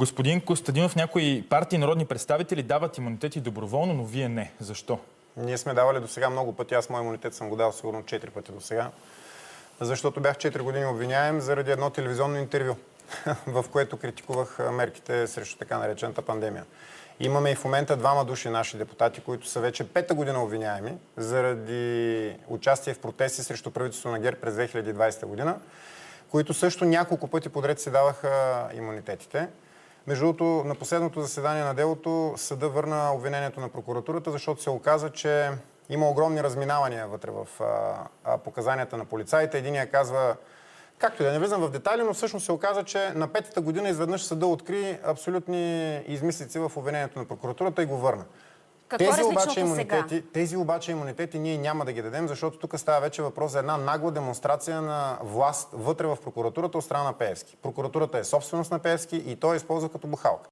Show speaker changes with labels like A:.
A: Господин Костадинов, някои партии и народни представители дават имунитети доброволно, но вие не. Защо?
B: Ние сме давали до сега много пъти. Аз моят имунитет съм го дал сигурно 4 пъти до сега. Защото бях 4 години обвиняем заради едно телевизионно интервю, в което критикувах мерките срещу така наречената пандемия. Имаме и в момента 2 души наши депутати, които са вече 5-та година обвиняеми заради участие в протести срещу правителството на ГЕРБ през 2020 година, които също няколко пъти подред си даваха имунитетите. Между другото, на последното заседание на делото съда върна обвинението на прокуратурата, защото се оказа, че има огромни разминавания вътре в показанията на полицаите. Единия казва, както и да не влизам в детайли, но всъщност се оказа, че на 5-та година изведнъж съда откри абсолютни измислици в обвинението на прокуратурата и го върна. Тези обаче имунитети ние няма да ги дадем, защото тук става вече въпрос за една нагла демонстрация на власт вътре в прокуратурата от страна на Пеевски. Прокуратурата е собственост на Пеевски и той използва като бухалка.